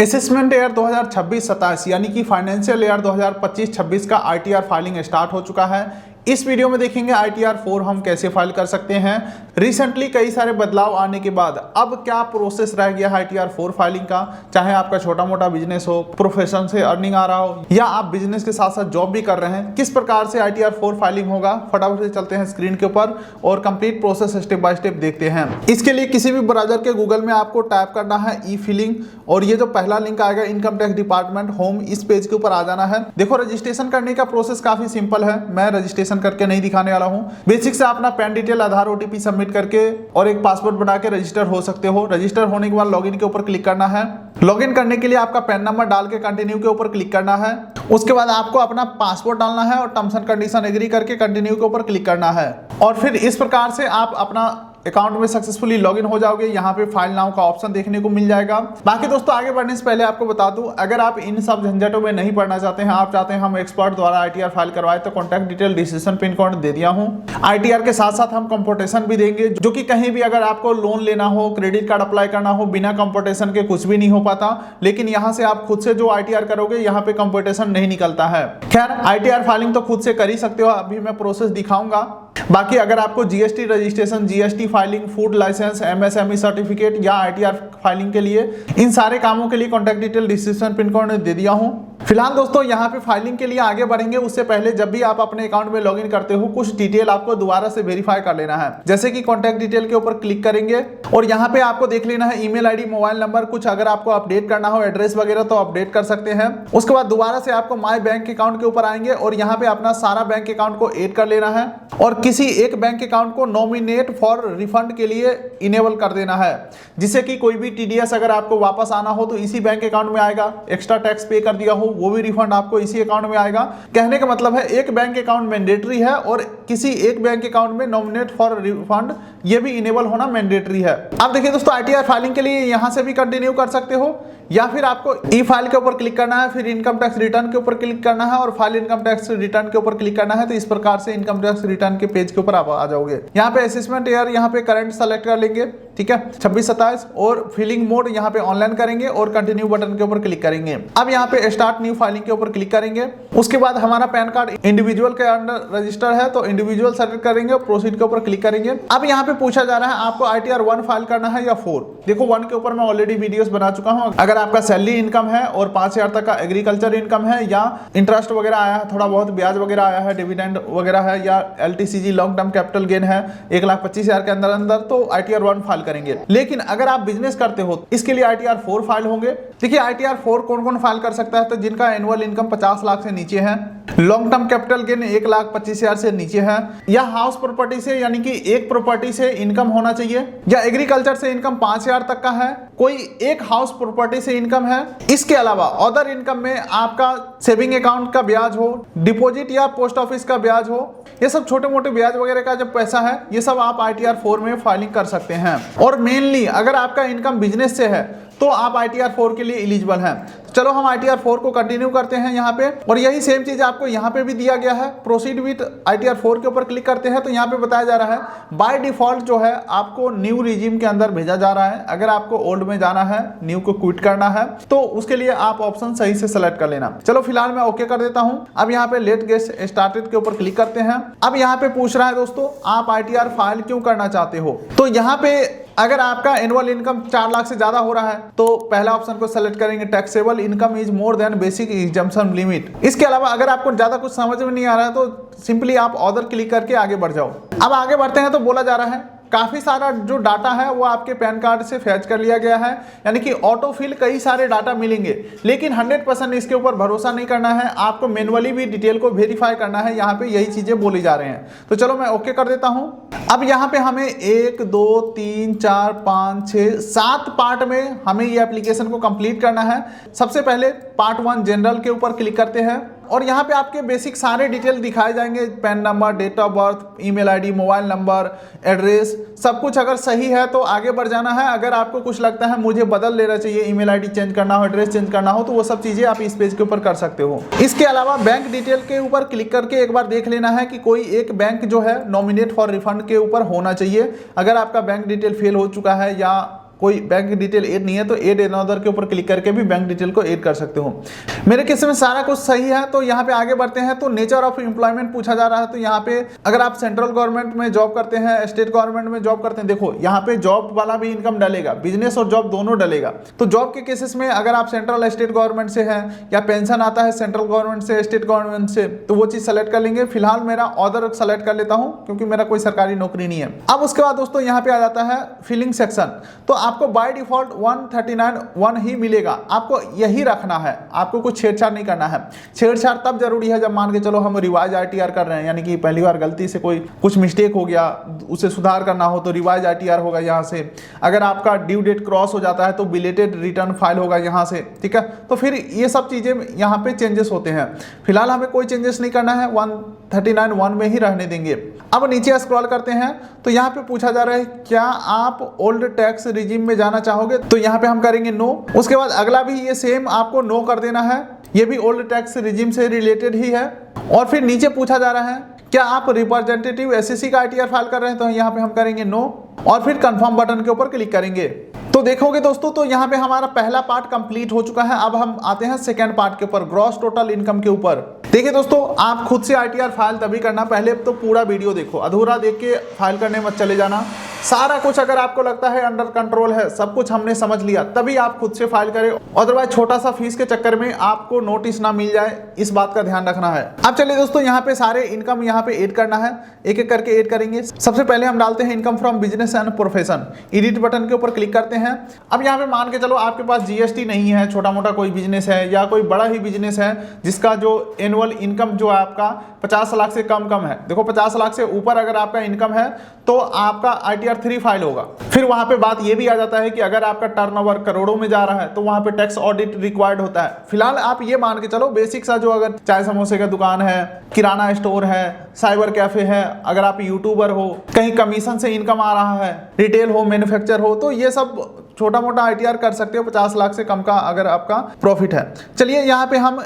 Assessment year 2026-27 यानी कि financial year 2025-26 का आईटीआर फाइलिंग स्टार्ट हो चुका है। इस वीडियो में देखेंगे आईटीआर 4 हम कैसे फाइल कर सकते हैं। रिसेंटली कई सारे बदलाव आने के बाद अब क्या प्रोसेस रह गया है आईटीआर 4 फाइलिंग का, चाहे आपका छोटा मोटा बिजनेस हो, प्रोफेशन से अर्निंग आ रहा हो या आप बिजनेस के साथ साथ जॉब भी कर रहे हैं, किस प्रकार से आईटीआर 4 फाइलिंग होगा। फटाफट से चलते हैं स्क्रीन के ऊपर और complete process step by step देखते हैं। इसके लिए किसी भी ब्राउजर के गूगल में आपको टाइप करना है ई फिलिंग और ये जो पहला लिंक आएगा इनकम टैक्स डिपार्टमेंट होम, इस पेज के ऊपर आ जाना है। देखो रजिस्ट्रेशन करने का प्रोसेस काफी सिंपल है, मैं रजिस्ट्रेशन करके नहीं दिखाने वाला हूं। बेसिक से अपना पैन डिटेल, आधार, ओटीपी सबमिट करके और एक पासवर्ड बना के रजिस्टर हो सकते हो। रजिस्टर होने के बाद लॉगिन के ऊपर क्लिक करना है। लॉगिन करने के लिए आपका पैन नंबर डाल के कंटिन्यू के ऊपर क्लिक करना है। उसके बाद आपको अपना पासवर्ड डालना है और टर्म्स एंड कंडीशन एग्री करके कंटिन्यू के ऊपर क्लिक करना है और फिर इस प्रकार से आप अपना अकाउंट में सक्सेसफुली लॉगिन हो जाओगे। यहाँ पे फाइल नाउ का ऑप्शन देखने को मिल जाएगा। बाकी दोस्तों आगे बढ़ने से पहले आपको बता दूं, अगर आप इन सब झंझटों में नहीं पढ़ना चाहते हैं, आप चाहते हैं हम एक्सपर्ट द्वारा आईटीआर फाइल करवाए, तो contact detail description pin code दे दिया हूं। आईटीआर के साथ साथ हम कंपटीशन भी देंगे, जो कि कहीं भी अगर आपको लोन लेना हो, क्रेडिट कार्ड अप्लाई करना हो, बिना कंपटीशन के कुछ भी नहीं हो पाता। लेकिन यहाँ से आप खुद से जो आईटीआर करोगे, यहाँ पे कंपटीशन नहीं निकलता है। खैर आईटीआर फाइलिंग तो खुद से कर ही सकते हो, अभी मैं प्रोसेस दिखाऊंगा। बाकी अगर आपको GST registration, GST filing, food licence, MSME certificate या आईटीआर फाइलिंग के लिए, इन सारे कामों के लिए contact detail description pin code दे दिया हूं। फिलहाल दोस्तों यहाँ पे फाइलिंग के लिए आगे बढ़ेंगे उससे पहले जब भी आप अपने अकाउंट में लॉगिन करते हो, कुछ डिटेल आपको दोबारा से वेरीफाई कर लेना है। जैसे कि कॉन्टैक्ट डिटेल के ऊपर क्लिक करेंगे और यहाँ पे आपको देख लेना है ईमेल आईडी, मोबाइल नंबर, कुछ अगर आपको अपडेट करना हो एड्रेस वगैरह तो अपडेट कर सकते हैं। उसके बाद दोबारा से आपको माई बैंक अकाउंट के ऊपर आएंगे और यहाँ पे अपना सारा बैंक अकाउंट को ऐड कर लेना है और किसी एक बैंक अकाउंट को नॉमिनेट फॉर रिफंड के लिए इनेबल कर देना है, जिससे कि कोई भी टीडीएस अगर आपको वापस आना हो तो इसी बैंक अकाउंट में आएगा। एक्स्ट्रा टैक्स पे कर दिया हो वो भी रिफंड आपको इसी अकाउंट में आएगा। कहने का मतलब है एक बैंक अकाउंट मैंडेटरी है और किसी एक बैंक अकाउंट में नॉमिनेट फॉर रिफंड ये भी इनेबल होना मैंडेटरी है। अब देखिए दोस्तों आईटीआर फाइलिंग के लिए यहां से भी कंटिन्यू कर सकते हो या फिर आपको ई फाइल के ऊपर क्लिक करना है, फिर इनकम टैक्स रिटर्न के ऊपर क्लिक करना है और फाइल इनकम टैक्स रिटर्न के ऊपर क्लिक करना है। तो इस प्रकार से इनकम टैक्स रिटर्न के पेज के ऊपर आप आ जाओगे। यहाँ पे असेसमेंट ईयर, यहाँ पे करंट सेलेक्ट कर लेंगे, ठीक है 26-27 और फिलिंग मोड यहाँ पे ऑनलाइन करेंगे और कंटिन्यू बटन के ऊपर क्लिक करेंगे। अब यहाँ पे स्टार्ट न्यू फाइलिंग के ऊपर क्लिक करेंगे। उसके बाद हमारा पैन कार्ड इंडिविजुअल के अंडर रजिस्टर है तो इंडिविजुअल सेलेक्ट करेंगे और प्रोसीड के ऊपर क्लिक करेंगे। अब यहाँ पे पूछा जा रहा है आपको आईटीआर 1 फाइल करना है या 4। देखो 1 के ऊपर मैं ऑलरेडी वीडियोस बना चुका हूँ। अगर आपका सैलरी इनकम है और 5000 तक का एग्रीकल्चर इनकम है या इंटरेस्ट वगैरह आया है, थोड़ा बहुत ब्याज वगैरह आया है, डिविडेंड वगैरह है या LTCG long term capital gain है 1,25,000 के अंदर अंदर, तो आईटीआर 1 फाइल करेंगे। लेकिन अगर आप बिजनेस करते हो इसके लिए आईटीआर 4 फाइल होंगे। देखिए आईटीआर 4 कौन कौन फाइल कर सकता है, तो जिनका एनुअल इनकम 50 लाख से नीचे है, लॉन्ग टर्म कैपिटल गेन 1,25,000 से नीचे है, या हाउस प्रॉपर्टी से यानी कि एक प्रॉपर्टी से इनकम होना चाहिए, या एग्रीकल्चर से इनकम 5,000 तक का है, कोई एक हाउस प्रॉपर्टी से इनकम है। इसके अलावा अदर इनकम में आपका सेविंग अकाउंट का ब्याज हो, डिपॉजिट या पोस्ट ऑफिस का ब्याज हो, ये सब छोटे मोटे ब्याज वगैरह का जो पैसा है ये सब आप आईटीआर 4 में फाइलिंग कर सकते हैं। और मेनली अगर आपका इनकम बिजनेस से है तो आप आईटीआर 4 के लिए एलिजिबल हैं। चलो हम आईटीआर 4 को कंटिन्यू करते हैं यहाँ पे और यही सेम चीज आपको यहाँ पे भी दिया गया है। प्रोसीड विद आईटीआर 4 के ऊपर क्लिक करते हैं तो यहाँ पे बताया जा रहा है बाय डिफॉल्ट जो है आपको न्यू रिजीम के अंदर भेजा जा रहा है। अगर आपको ओल्ड में जाना है, न्यू को क्विट करना है, तो उसके लिए आप ऑप्शन सही से सेलेक्ट कर लेना। चलो फिलहाल मैं ओके कर देता हूँ। अब यहाँ पे लेट गेट स्टार्टेड के ऊपर क्लिक करते हैं। अब यहाँ पे पूछ रहा है दोस्तों आप आईटीआर फाइल क्यों करना चाहते हो, तो यहाँ पे अगर आपका एनुअल इनकम 4 लाख से ज्यादा हो रहा है तो पहला ऑप्शन को सेलेक्ट करेंगे, taxable income is more than basic exemption limit. इसके अलावा अगर आपको ज्यादा कुछ समझ में नहीं आ रहा है तो सिंपली आप अदर क्लिक करके आगे बढ़ जाओ। अब आगे बढ़ते हैं तो बोला जा रहा है काफी सारा जो डाटा है वो आपके पैन कार्ड से फैच कर लिया गया है, यानी कि ऑटो फिल कई सारे डाटा मिलेंगे, लेकिन 100% इसके ऊपर भरोसा नहीं करना है, आपको मैनुअली भी डिटेल को वेरीफाई करना है। यहाँ पे यही चीजें बोली जा रहे हैं। तो चलो मैं ओके कर देता हूँ। अब यहाँ पे हमें 1 2 3 4 5 6 7 पार्ट में हमें ये एप्लीकेशन को कंप्लीट करना है। सबसे पहले पार्ट 1 जनरल के ऊपर क्लिक करते हैं और यहाँ पे आपके बेसिक सारे डिटेल दिखाए जाएंगे, PAN number, date of birth, email ID, mobile number, address, सब कुछ अगर सही है तो आगे बढ़ जाना है। अगर आपको कुछ लगता है मुझे बदल लेना चाहिए, ईमेल आईडी चेंज करना हो, एड्रेस चेंज करना हो, तो वो सब चीजें आप इस पेज के ऊपर कर सकते हो। इसके अलावा बैंक डिटेल के ऊपर क्लिक करके एक बार देख लेना है कि कोई एक बैंक जो है नॉमिनेट फॉर रिफंड के ऊपर होना चाहिए। अगर आपका बैंक डिटेल फेल हो चुका है या कोई बैंक डिटेल ऐड नहीं है तो ऐड अनदर के ऊपर क्लिक करके भी बैंक डिटेल को ऐड कर सकते हो। मेरे केस में सारा कुछ सही है, तो यहाँ पे आगे बढ़ते हैं। तो नेचर ऑफ एम्प्लॉयमेंट पूछा जा रहा है, तो यहाँ पे अगर आप सेंट्रल गवर्नमेंट में जॉब करते हैं, स्टेट गवर्नमेंट में जॉब करते हैं, देखो यहाँ पे जॉब वाला भी इनकम डलेगा, बिजनेस और जॉब दोनों डलेगा। तो जॉब के केसेस में अगर आप सेंट्रल स्टेट गवर्नमेंट से हैं या पेंशन आता है सेंट्रल गवर्नमेंट से स्टेट गवर्नमेंट से, तो वो चीज सेलेक्ट कर लेंगे। फिलहाल मेरा अदर सेलेक्ट कर लेता हूं क्योंकि मेरा कोई सरकारी नौकरी नहीं है। अब उसके बाद दोस्तों यहाँ पे आ जाता है फिलिंग सेक्शन। तो आपको बाय डिफॉल्ट 139(1) ही मिलेगा, आपको यही रखना है, आपको कुछ छेड़छाड़ नहीं करना है। छेड़छाड़ तब जरूरी है जब मान के चलो हम रिवाइज ITR कर रहे हैं, यानी कि पहली बार गलती से कोई कुछ मिस्टेक हो गया, उसे सुधार करना हो तो रिवाइज ITR होगा यहाँ से। अगर आपका ड्यू डेट क्रॉस हो जाता है तो बिलेटेड रिटर्न फाइल होगा यहाँ से, ठीक है। तो फिर ये सब चीजें यहाँ पे चेंजेस होते हैं। फिलहाल हमें कोई चेंजेस नहीं करना है, 139(1) में ही रहने देंगे। अब नीचे स्क्रॉल करते हैं तो यहाँ पे पूछा जा रहा है क्या आप ओल्ड टैक्स रिजीम में जाना चाहोगे, तो यहाँ पे हम करेंगे नो। उसके बाद अगला भी ये सेम आपको नो कर देना है, ये भी ओल्ड टैक्स रिजीम से रिलेटेड ही है। और फिर नीचे पूछा जा रहा है क्या आप रिप्रेजेंटेटिव SSC का ITR फाइल कर रहे हैं, तो यहाँ पे हम करेंगे नो और फिर कंफर्म बटन के ऊपर क्लिक करेंगे। तो देखोगे दोस्तों तो यहाँ पे हमारा पहला पार्ट कंप्लीट हो चुका है। अब हम आते हैं सेकंड पार्ट के ऊपर, ग्रॉस टोटल इनकम के ऊपर। देखिए दोस्तों, आप खुद से ITR फाइल तभी करना, पहले तो पूरा वीडियो देखो, अधूरा देख के फाइल करने मत चले जाना। सारा कुछ अगर आपको लगता है अंडर कंट्रोल है, सब कुछ हमने समझ लिया, तभी आप खुद से फाइल करें। अदरवाइज छोटा सा फीस के चक्कर में आपको नोटिस ना मिल जाए, इस बात का ध्यान रखना है। अब चलिए दोस्तों, यहाँ पे सारे इनकम यहाँ पे ऐड करना है, एक एक करके ऐड करेंगे। सबसे पहले हम डालते हैं income from business and profession. Edit button के ऊपर क्लिक करते हैं। अब यहाँ पे मान के चलो आपके पास GST नहीं है, छोटा मोटा कोई बिजनेस है या कोई बड़ा ही बिजनेस है जिसका जो एनुअल इनकम जो है आपका 50 लाख से कम है। देखो 50 लाख से ऊपर अगर आपका इनकम है तो आपका ITR 3 फाइल होगा। फिर वहां पे बात ये भी आ जाता है कि अगर आपका टर्नओवर करोड़ों में जा रहा है तो वहां पे टैक्स ऑडिट रिक्वायर्ड होता है। फिलहाल आप ये मान के चलो बेसिक सा, जो अगर चाय समोसे का दुकान है, किराना स्टोर है, साइबर कैफे है, अगर आप यूट्यूबर हो, कहीं कमीशन से इनकम आ रहा है, रिटेल हो, मैन्युफैक्चर हो, तो ये सब छोटा मोटा ITR कर सकते हो 50 लाख से कम का अगर आपका प्रॉफिट है। चलिए यहाँ पे हम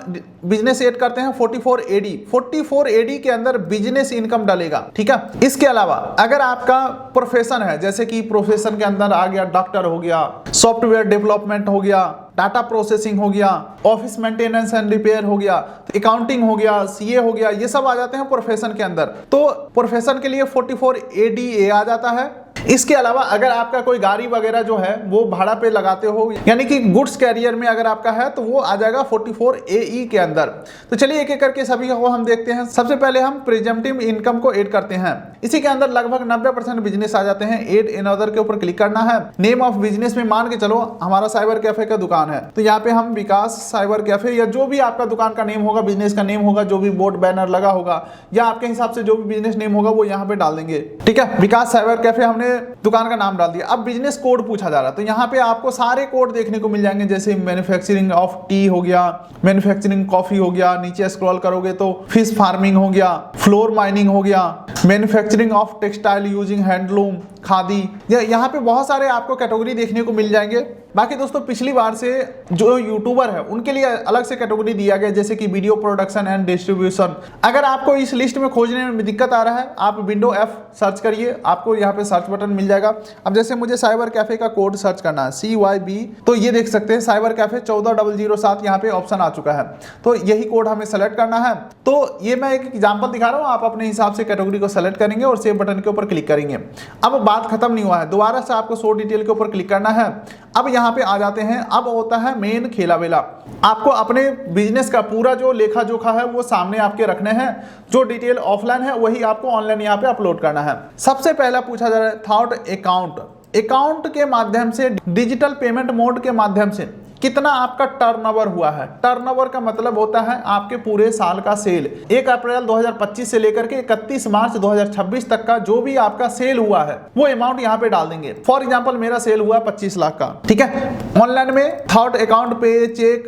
बिजनेस ऐड करते हैं 44 AD। 44 AD के अंदर बिजनेस इनकम डालेगा, ठीक है। इसके अलावा अगर आपका प्रोफेशन है, जैसे कि प्रोफेशन के अंदर आ गया डॉक्टर हो गया, सॉफ्टवेयर डेवलपमेंट हो गया, डाटा प्रोसेसिंग हो गया, ऑफिस मेंटेनेंस एंड रिपेयर हो गया, अकाउंटिंग हो गया, CA हो गया, ये सब आ जाते हैं प्रोफेशन के अंदर। तो प्रोफेशन के लिए 44 ADA आ जाता है। इसके अलावा अगर आपका कोई गाड़ी वगैरह जो है वो भाड़ा पे लगाते हो, यानी कि गुड्स कैरियर में अगर आपका है, तो वो आ जाएगा 44 AE के अंदर। तो चलिए एक एक करके सभी को हम देखते हैं। सबसे पहले हम प्रिजम्पटिव इनकम को ऐड करते हैं। इसी के अंदर लगभग 90% बिजनेस आ जाते हैं। ऐड अनदर के ऊपर क्लिक करना है। नेम ऑफ बिजनेस में मान के चलो हमारा साइबर कैफे का दुकान है, तो यहाँ पे हम विकास साइबर कैफे या जो भी आपका दुकान का नेम होगा, बिजनेस का नेम होगा, जो भी बोर्ड बैनर लगा होगा या आपके हिसाब से जो भी बिजनेस नेम होगा वो यहाँ पे डाल देंगे, ठीक है। विकास साइबर कैफे हमने दुकान का नाम डाल दिया। अब बिजनेस कोड पूछा जा रहा है, तो यहाँ पे आपको सारे कोड देखने को मिल जाएंगे, जैसे मैन्युफैक्चरिंग ऑफ टी हो गया, मैन्युफैक्चरिंग कॉफी हो गया, नीचे स्क्रॉल करोगे तो फिश फार्मिंग हो गया, फ्लोर माइनिंग हो गया, manufacturing of textile using handloom, khadi, यहाँ पे बहुत सारे आपको कैटेगरी देखने को मिल जाएंगे। बाकी दोस्तों पिछली बार से जो यूट्यूबर है उनके लिए अलग से कैटेगरी दिया गया, जैसे कि वीडियो प्रोडक्शन एंड डिस्ट्रीब्यूशन। अगर आपको इस लिस्ट में खोजने में दिक्कत आ रहा है, आप विंडो F सर्च करिए, आपको यहाँ पे सर्च बटन मिल जाएगा। अब जैसे मुझे साइबर कैफे का कोड सर्च करना है CYB, तो ये देख सकते हैं साइबर कैफे 14007 यहाँ पे ऑप्शन आ चुका है, तो यही कोड हमें सेलेक्ट करना है। तो ये मैं एक एग्जाम्पल दिखा रहा हूँ, आप अपने हिसाब से कैटेगरी को सेलेक्ट करेंगे और सेव बटन के ऊपर क्लिक करेंगे। अब बात खत्म नहीं हुआ है, दोबारा से आपको शो डिटेल के ऊपर क्लिक करना है। अब यहाँ पे आ जाते हैं, अब होता है मेन खेला वेला। आपको अपने बिजनेस का पूरा जो लेखा जोखा है वो सामने आपके रखने हैं, जो डिटेल ऑफलाइन है वही आपको ऑनलाइन यहाँ पे अपलोड करना है। सबसे पहला पूछा जा रहा है थॉट अकाउंट के माध्यम से, डिजिटल पेमेंट मोड के माध्यम से कितना आपका टर्नओवर हुआ है। टर्नओवर का मतलब होता है आपके पूरे साल का सेल। 1 अप्रैल 2025 से लेकर के 31 मार्च 2026 तक का जो भी आपका सेल हुआ है वो अमाउंट यहाँ पे डाल देंगे। फॉर एग्जांपल मेरा सेल हुआ 25 लाख का, ठीक है। ऑनलाइन में थॉट अकाउंट पे, चेक,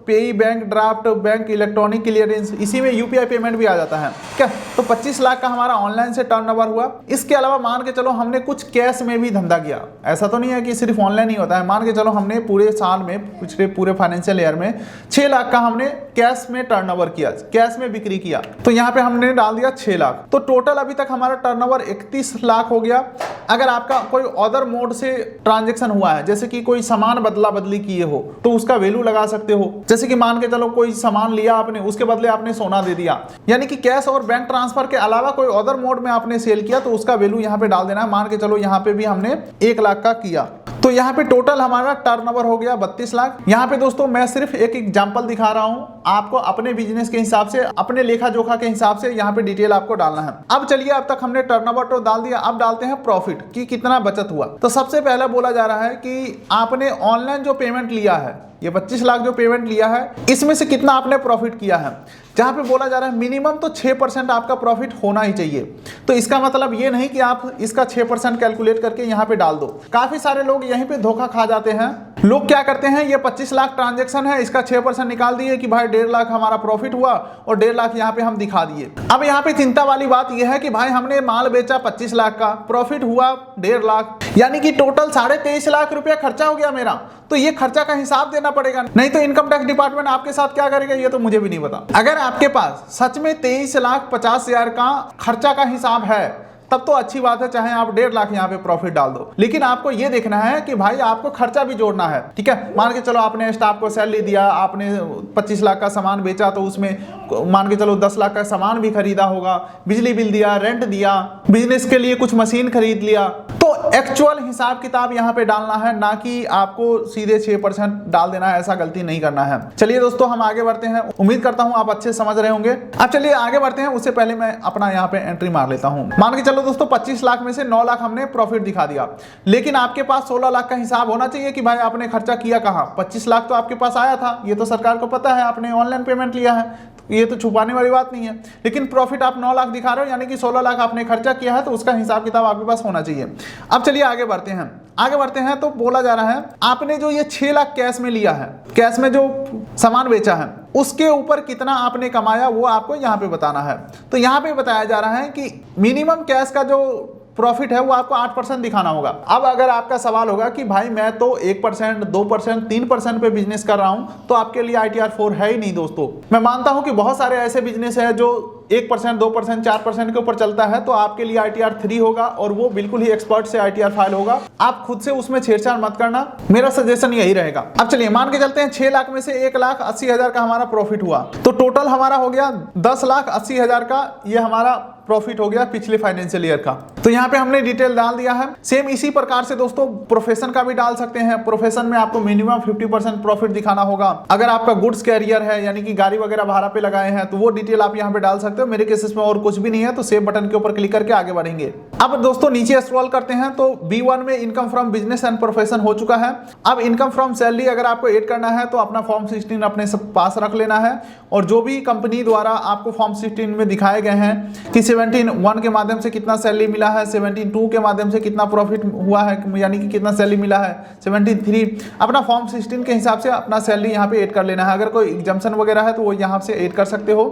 पेई, bank draft, bank electronic clearance, इसी में UPI पेमेंट भी आ जाता है, ठीक है। तो 25 लाख का हमारा ऑनलाइन से टर्नओवर हुआ। इसके अलावा मान के चलो हमने कुछ कैश में भी धंधा किया, ऐसा तो नहीं है कि सिर्फ ऑनलाइन ही होता है। मान के चलो हमने पूरे साल में पिछले पूरे फाइनेंशियल ईयर में 6 लाख का हमने कैश में टर्नओवर किया, कैश में बिक्री किया। तो यहाँ पे हमने डाल दिया 6 लाख। तो टोटल अभी तक हमारा टर्नओवर 31 लाख हो गया। अगर आपका कोई अदर मोड से ट्रांजेक्शन हुआ है, जैसे कि कोई सामान बदला बदली किए हो, तो उसका वैल्यू लगा सकते हो। जैसे कि मान के चलो कोई सामान लिया आपने, उसके बदले आपने सोना दे दिया, यानी कि कैश और बैंक ट्रांसफर के अलावा कोई अदर मोड में आपने सेल किया, तो उसका वैल्यू यहाँ पे डाल देना है। मान के चलो यहाँ पे भी हमने 1 लाख का किया, तो यहाँ पे टोटल हमारा टर्नओवर हो गया 32 लाख। यहाँ पे दोस्तों मैं सिर्फ एक एग्जांपल दिखा रहा हूँ, आपको अपने बिजनेस के हिसाब से, अपने लेखा जोखा के हिसाब से यहाँ पे डिटेल आपको डालना है। अब चलिए, अब तक हमने टर्नओवर तो डाल दिया, अब डालते हैं प्रॉफिट कि कितना बचत हुआ। तो सबसे पहले बोला जा रहा है कि आपने ऑनलाइन जो पेमेंट लिया है, ये 25 लाख जो पेमेंट लिया है, इसमें से कितना आपने प्रॉफिट किया है। जहां पे बोला जा रहा है मिनिमम तो 6% आपका प्रॉफिट होना ही चाहिए। तो इसका मतलब ये नहीं कि आप इसका 6% कैलकुलेट करके यहाँ पे डाल दो। काफी सारे लोग यहीं पे धोखा खा जाते हैं। लोग क्या करते हैं, ये 25 लाख ट्रांजैक्शन है, इसका 6% निकाल दिए कि भाई 1.5 लाख हमारा प्रॉफिट हुआ और 1.5 लाख यहाँ पे हम दिखा दिए। अब यहाँ पे चिंता वाली बात यह है कि भाई हमने माल बेचा 25 लाख का, प्रॉफिट हुआ 1.5 लाख, यानी कि टोटल 23.5 लाख रुपया खर्चा हो गया मेरा। तो ये खर्चा का हिसाब देना पड़ेगा, नहीं तो इनकम टैक्स डिपार्टमेंट आपके साथ क्या करेगा ये तो मुझे भी नहीं पता। अगर आपके पास सच में 23,50,000 का खर्चा का हिसाब है, तब तो अच्छी बात है, चाहे आप 1.5 लाख यहाँ पे प्रॉफिट डाल दो। लेकिन आपको ये देखना है कि भाई आपको खर्चा भी जोड़ना है, ठीक है। मान के चलो आपने स्टाफ को सैलरी दिया, आपने 25 लाख का सामान बेचा, तो उसमें मान के चलो 10 लाख का सामान भी खरीदा होगा, बिजली बिल दिया, रेंट दिया, बिजनेस के लिए कुछ मशीन खरीद लिया। तो एक्चुअल हिसाब किताब यहाँ पे डालना है, ना कि आपको सीधे 6% डाल देना है। ऐसा गलती नहीं करना है। चलिए दोस्तों, हम आगे बढ़ते हैं। उम्मीद करता हूँ आप अच्छे समझ रहे होंगे। अब चलिए आगे बढ़ते हैं, उससे पहले मैं अपना यहाँ पे एंट्री मार लेता हूँ। मान के चलो दोस्तों 25 लाख में से 9 लाख हमने प्रॉफिट दिखा दिया, लेकिन आपके पास 16 लाख का हिसाब होना चाहिए कि भाई आपने खर्चा किया कहाँ। 25 लाख तो आपके पास आया था, ये तो सरकार को पता है, आपने ऑनलाइन पेमेंट लिया है, ये तो छुपाने वाली बात नहीं है। लेकिन प्रॉफिट आप 9 लाख दिखा रहे हो, यानी कि 16 लाख आपने खर्चा किया है, तो उसका हिसाब किताब आपके पास होना चाहिए। अब चलिए आगे बढ़ते हैं। तो बोला जा रहा है आपने जो ये 6 लाख कैश में लिया है, कैश में जो सामान बेचा है, उसके ऊपर कितना आपने कमाया वो आपको यहाँ पे बताना है। तो यहाँ पे बताया जा रहा है कि मिनिमम कैश का जो प्रॉफिट है वो आपको 8% दिखाना होगा। अब अगर आपका सवाल होगा कि भाई मैं तो 1%, 2%, 3% पे बिजनेस कर रहा हूं, तो आपके लिए ITR 4 है ही नहीं दोस्तों। मैं मानता हूं कि बहुत सारे ऐसे बिजनेस है जो 1%, 2%, 4% के ऊपर चलता है, तो आपके लिए ITR 3 होगा और वो बिल्कुल ही एक्सपर्ट से ITR फाइल होगा। आप खुद से उसमें छेड़छाड़ मत करना, मेरा सजेशन यही रहेगा। अब चलिए मान के चलते हैं 6 लाख में से 1,80,000 का हमारा प्रॉफिट हुआ, तो टोटल हमारा हो गया 10,80,000 का, ये हमारा प्रॉफिट हो गया पिछले फाइनेंशियल ईयर का। तो यहाँ पे हमने डिटेल डाल दिया है। सेम इसी प्रकार से दोस्तों प्रोफेशन का भी डाल सकते हैं। प्रोफेशन में आपको मिनिमम 50% प्रॉफिट दिखाना होगा। अगर आपका गुड्स कैरियर है, यानी कि गाड़ी वगैरह भाड़ा पे लगाए हैं, तो वो डिटेल आप यहाँ पे डाल सकते हो। मेरे केसेस में और कुछ भी नहीं है, तो सेव बटन के ऊपर क्लिक करके आगे बढ़ेंगे। अब दोस्तों नीचे स्क्रॉल करते हैं, तो B1 में income from business and profession हो चुका है। अब इनकम फ्रॉम सैलरी अगर आपको ऐड करना है, तो अपना फॉर्म 16 अपने पास रख लेना है, और जो भी कंपनी द्वारा आपको फॉर्म 16 में दिखाए गए हैं कि 17(1) के माध्यम से कितना सैलरी मिला है, 17(2) के माध्यम से कितना प्रॉफिट हुआ है, यानी कि कितना सैलरी मिला है, 17(3), अपना फॉर्म 16 के हिसाब से अपना सैलरी यहाँ पे ऐड कर लेना है। अगर कोई एग्जाम्पशन वगैरह है तो वो यहाँ से ऐड कर सकते हो।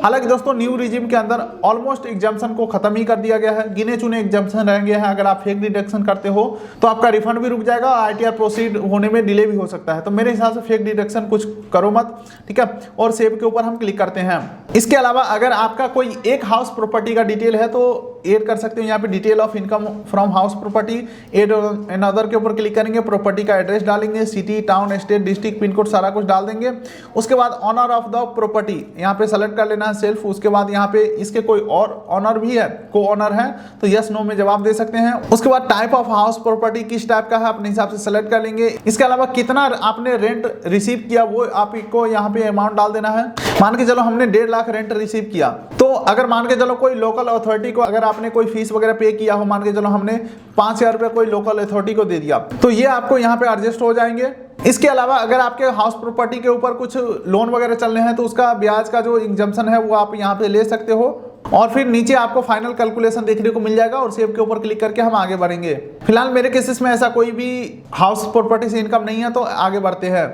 हालांकि दोस्तों न्यू रिजिम के अंदर ऑलमोस्ट एग्जाम्पशन को खत्म ही कर दिया गया है, गिने चुने एग्जाम्पशन रह गए हैं। अगर आप फेक डिडक्शन करते हो तो आपका रिफंड भी रुक जाएगा, ITR प्रोसीड होने में डिले भी हो सकता है। तो मेरे हिसाब से फेक डिडक्शन कुछ करो मत, ठीक है। और सेव के ऊपर हम क्लिक करते हैं। इसके अलावा अगर आपका कोई एक हाउस प्रॉपर्टी का डिटेल है तो ऐड कर सकते हो। यहाँ पे detail of income from house property, add and other के ऊपर क्लिक करेंगे, प्रॉपर्टी का एड्रेस डालेंगे, city, town, state, district, pin code सारा कुछ डाल देंगे। उसके बाद ऑनर ऑफ द प्रॉपर्टी यहाँ पे सेलेक्ट कर लेना है, सेल्फ। उसके बाद यहाँ पे इसके कोई और ऑनर भी है, को ऑनर है, तो यस नो में जवाब दे सकते हैं। उसके बाद टाइप ऑफ हाउस प्रॉपर्टी किस टाइप का है अपने हिसाब से सेलेक्ट कर लेंगे। इसके अलावा कितना आपने रेंट रिसीव किया वो आपको यहाँ पे अमाउंट डाल देना है। मान के चलो हमने 1.5 लाख रेंट रिसीव किया, तो अगर मान के चलो कोई लोकल अथॉरिटी को अगर आपने कोई फीस वगैरह पे किया हो, मान के चलो हमने 5,000 रुपये कोई लोकल अथॉरिटी को दे दिया, तो ये आपको यहाँ पे एडजस्ट हो जाएंगे। इसके अलावा अगर आपके हाउस प्रॉपर्टी के ऊपर कुछ लोन वगैरह चल रहे हैं तो उसका ब्याज का जो एग्जम्पशन है वो आप यहाँ पे ले सकते हो। और फिर नीचे आपको फाइनल कैलकुलेशन देखने को मिल जाएगा, और सेव के ऊपर क्लिक करके हम आगे बढ़ेंगे। फिलहाल मेरे केसेस में ऐसा कोई भी हाउस प्रॉपर्टी से इनकम नहीं है, तो आगे बढ़ते हैं।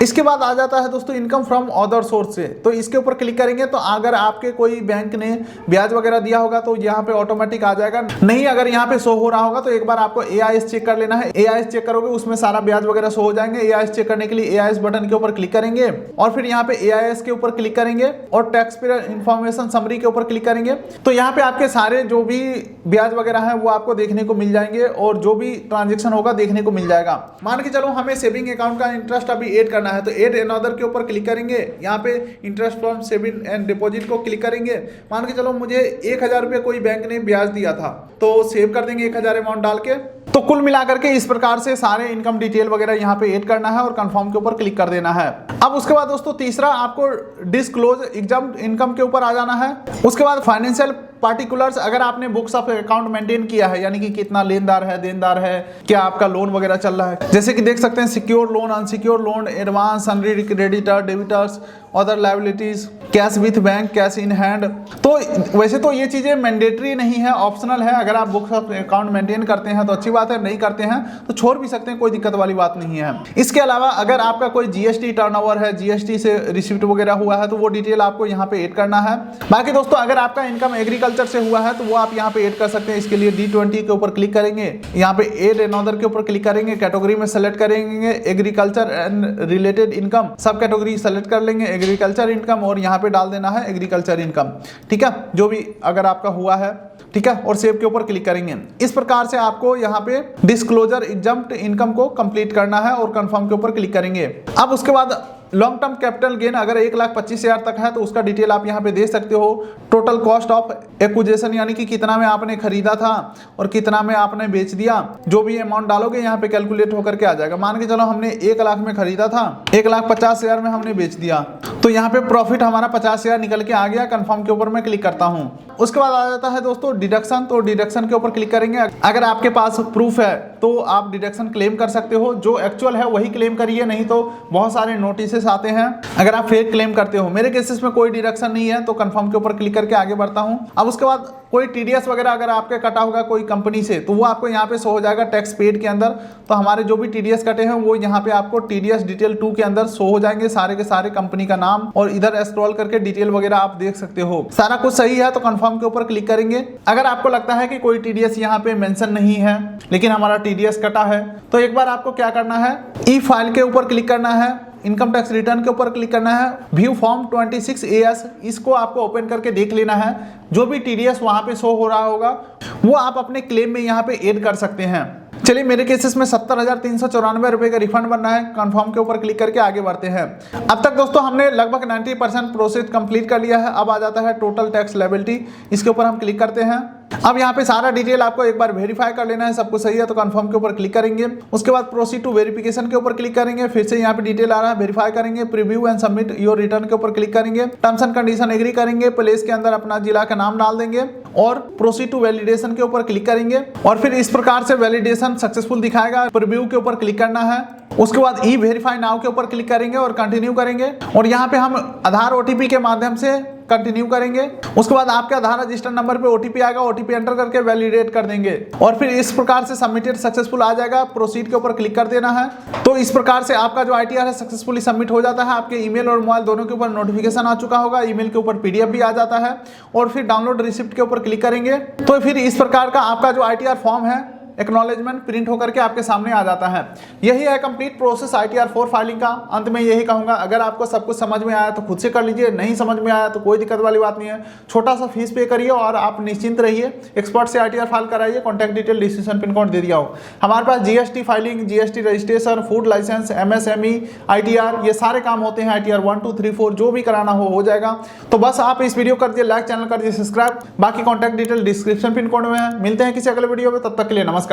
इसके बाद आ जाता है दोस्तों इनकम फ्रॉम अदर सोर्स से, तो इसके ऊपर क्लिक करेंगे तो अगर आपके कोई बैंक ने ब्याज वगैरह दिया होगा तो यहाँ पे ऑटोमेटिक आ जाएगा। नहीं अगर यहाँ पे शो हो रहा होगा तो एक बार आपको AIS चेक कर लेना है। AIS चेक करोगे उसमें सारा ब्याज वगैरह शो हो जाएंगे। AIS चेक करने के लिए AIS बटन के ऊपर क्लिक करेंगे और फिर यहाँ पे AIS के ऊपर क्लिक करेंगे और टैक्स पेयर इंफॉर्मेशन समरी के ऊपर क्लिक करेंगे तो यहाँ पे आपके सारे जो भी ब्याज वगैरह है वो आपको देखने को मिल जाएंगे और जो भी ट्रांजेक्शन होगा देखने को मिल जाएगा। मान के चलो हमें सेविंग अकाउंट का इंटरेस्ट अभी ऐड करना है तो ऐड अनदर के ऊपर क्लिक करेंगे। यहाँ पे interest from saving and deposit को क्लिक करेंगे। मान के चलो मुझे 1000 रुपये कोई बैंक ने ब्याज दिया था तो सेव कर देंगे 1000 अमाउंट डाल के। तो कुल मिलाकर के इस प्रकार से सारे इनकम डिटेल वगैरह यहाँ पे ऐड करना है और कंफर्म के ऊपर क्लिक कर देना है। अब उसके बाद दोस्तों तीसरा आपको डिस्क्लोज एग्जाम्प्ट इनकम के ऊपर आ जाना है। उसके बाद फाइनेंशियल पार्टिकुलर्स, अगर आपने बुक्स ऑफ अकाउंट मेंटेन किया है यानी कि कितना लेनदार है, देनदार है, क्या आपका लोन वगैरह चल रहा है, जैसे कि देख सकते हैं secure loan, unsecure loan, advance, unread creditor, debtors, other liabilities, cash with bank, cash in hand. तो वैसे तो ये चीजें मैंडेटरी नहीं है, ऑप्शनल है। अगर आप बुक्स ऑफ अकाउंट मेंटेन करते हैं तो अच्छी बात है, नहीं करते हैं तो छोड़ भी सकते हैं, कोई दिक्कत वाली बात नहीं है। इसके अलावा अगर आपका कोई GST टर्नओवर है, GST से रिसिप्ट वगैरह हुआ है तो वो डिटेल आपको यहाँ पे ऐड करना है। बाकी दोस्तों अगर आपका इनकम एग्रीकल्चर से हुआ है तो वो आप यहाँ पे ऐड कर सकते हैं। इसके लिए D20 के ऊपर क्लिक करेंगे, यहाँ पे ऐड अनदर के ऊपर क्लिक करेंगे, कैटेगरी में सेलेक्ट करेंगे एग्रीकल्चर एंड रिलेटेड इनकम, सब कैटेगरी सेलेक्ट कर लेंगे एग्रीकल्चर इनकम और यहाँ पे डाल देना है एग्रीकल्चर इनकम। ठीक है, जो भी अगर आपका हुआ है, ठीक है, और सेव के ऊपर क्लिक करेंगे। इस प्रकार से आपको यहाँ पे डिस्क्लोजर एग्जम्प्ट इनकम को कंप्लीट करना है और कंफर्म के ऊपर क्लिक करेंगे। अब उसके बाद लॉन्ग टर्म कैपिटल गेन अगर 1,25,000 तक है तो उसका डिटेल आप यहाँ पे दे सकते हो। टोटल कॉस्ट ऑफ एक्विजिशन यानी कि कितना में आपने खरीदा था और कितना में आपने बेच दिया, जो भी अमाउंट डालोगे यहाँ पे कैलकुलेट होकर के आ जाएगा। मान के चलो हमने 1 लाख में खरीदा था, 1,50,000 में हमने बेच दिया तो यहाँ पे प्रॉफिट हमारा 50,000 निकल के आ गया। कंफर्म के ऊपर मैं क्लिक करता हूँ। उसके बाद आ जाता है दोस्तों डिडक्शन, तो डिडक्शन के ऊपर क्लिक करेंगे। अगर आपके पास प्रूफ है तो आप डिडक्शन क्लेम कर सकते हो, जो एक्चुअल है वही क्लेम करिए, नहीं तो बहुत सारे नोटिस आते हैं अगर आप फेक क्लेम करते हो। मेरे केसेस में कोई डिडक्शन नहीं है तो कंफर्म के ऊपर क्लिक करके आगे बढ़ता हूं। अब उसके बाद कोई TDS वगैरह अगर आपके कटा होगा कोई कंपनी से तो वो आपको यहाँ पे शो हो जाएगा टैक्स पेड के अंदर। तो हमारे जो भी TDS कटे हैं वो यहाँ पे आपको TDS डिटेल 2 के अंदर शो हो जाएंगे, सारे के सारे कंपनी का नाम, और इधर स्क्रॉल करके डिटेल वगैरह आप देख सकते हो। सारा कुछ सही है तो कंफर्म के ऊपर क्लिक करेंगे। अगर आपको लगता है कि कोई TDS यहाँ पे मेंशन नहीं है लेकिन हमारा TDS कटा है तो एक बार आपको क्या करना है, ई फाइल के ऊपर क्लिक करना है, इनकम टैक्स रिटर्न के ऊपर क्लिक करना है, व्यू फॉर्म 26AS, इसको आपको ओपन करके देख लेना है। जो भी TDS वहां पे शो हो रहा होगा वो आप अपने क्लेम में यहाँ पे ऐड कर सकते हैं। चलिए मेरे केसेस में 70,394 रुपए का रिफंड बनना है। कंफर्म के ऊपर क्लिक करके आगे बढ़ते हैं। अब तक दोस्तों हमने लगभग 90% प्रोसेस कंप्लीट कर लिया है। अब आ जाता है टोटल टैक्स लायबिलिटी, इसके ऊपर हम क्लिक करते हैं। अब यहाँ पे सारा डिटेल आपको एक बार वेरीफाई कर लेना है, सब कुछ सही है तो कंफर्म के ऊपर क्लिक करेंगे। उसके बाद प्रोसीड टू वेरिफिकेशन के ऊपर क्लिक करेंगे। फिर से यहाँ पे डिटेल आ रहा है, वेरीफाई करेंगे, preview and submit your return के ऊपर क्लिक करेंगे, टर्म्स एंड कंडीशन एग्री करेंगे, प्लेस के अंदर अपना जिला का नाम डाल देंगे और प्रोसीड टू वैलिडेशन के ऊपर क्लिक करेंगे। और फिर इस प्रकार से वैलिडेशन सक्सेसफुल दिखाएगा, प्रीव्यू के ऊपर क्लिक करना है। उसके बाद ई वेरीफाई नाउ के ऊपर क्लिक करेंगे और कंटिन्यू करेंगे। और यहाँ पे हम आधार OTP के माध्यम से कंटिन्यू करेंगे। उसके बाद आपके आधार रजिस्टर नंबर पे OTP आएगा, OTP एंटर करके वैलिडेट कर देंगे और फिर इस प्रकार से सबमिटेड सक्सेसफुल आ जाएगा। प्रोसीड के ऊपर क्लिक कर देना है। तो इस प्रकार से आपका जो ITR है सक्सेसफुली सबमिट हो जाता है। आपके ईमेल और मोबाइल दोनों के ऊपर नोटिफिकेशन आ चुका होगा, ईमेल के ऊपर PDF भी आ जाता है और फिर डाउनलोड रिसिप्ट के ऊपर क्लिक करेंगे तो फिर इस प्रकार का आपका जो ITR फॉर्म है एक्नॉलेजमेंट प्रिंट होकर के आपके सामने आ जाता है। यही है कंप्लीट प्रोसेस ITR 4 फाइलिंग का। अंत में यही कहूंगा, अगर आपको सब कुछ समझ में आया तो खुद से कर लीजिए, नहीं समझ में आया तो कोई दिक्कत वाली बात नहीं है। छोटा सा फीस पे करिए और आप निश्चिंत रहिए। एक्सपर्ट से ITR फाइल कराइए। Contact detail description pin code दे दिया हो। हमारे पास GST filing, GST registration, food licence, MSME, ITR, ये सारे काम होते हैं। ITR 1, 2, 3, 4 जो भी कराना हो जाएगा। तो बस आप इस वीडियो कर दिए लाइक, चैनल कर दिए सब्सक्राइब। बाकी contact detail description pin code में है। मिलते हैं किसी अगले वीडियो में, तब तक के लिए नमस्कार।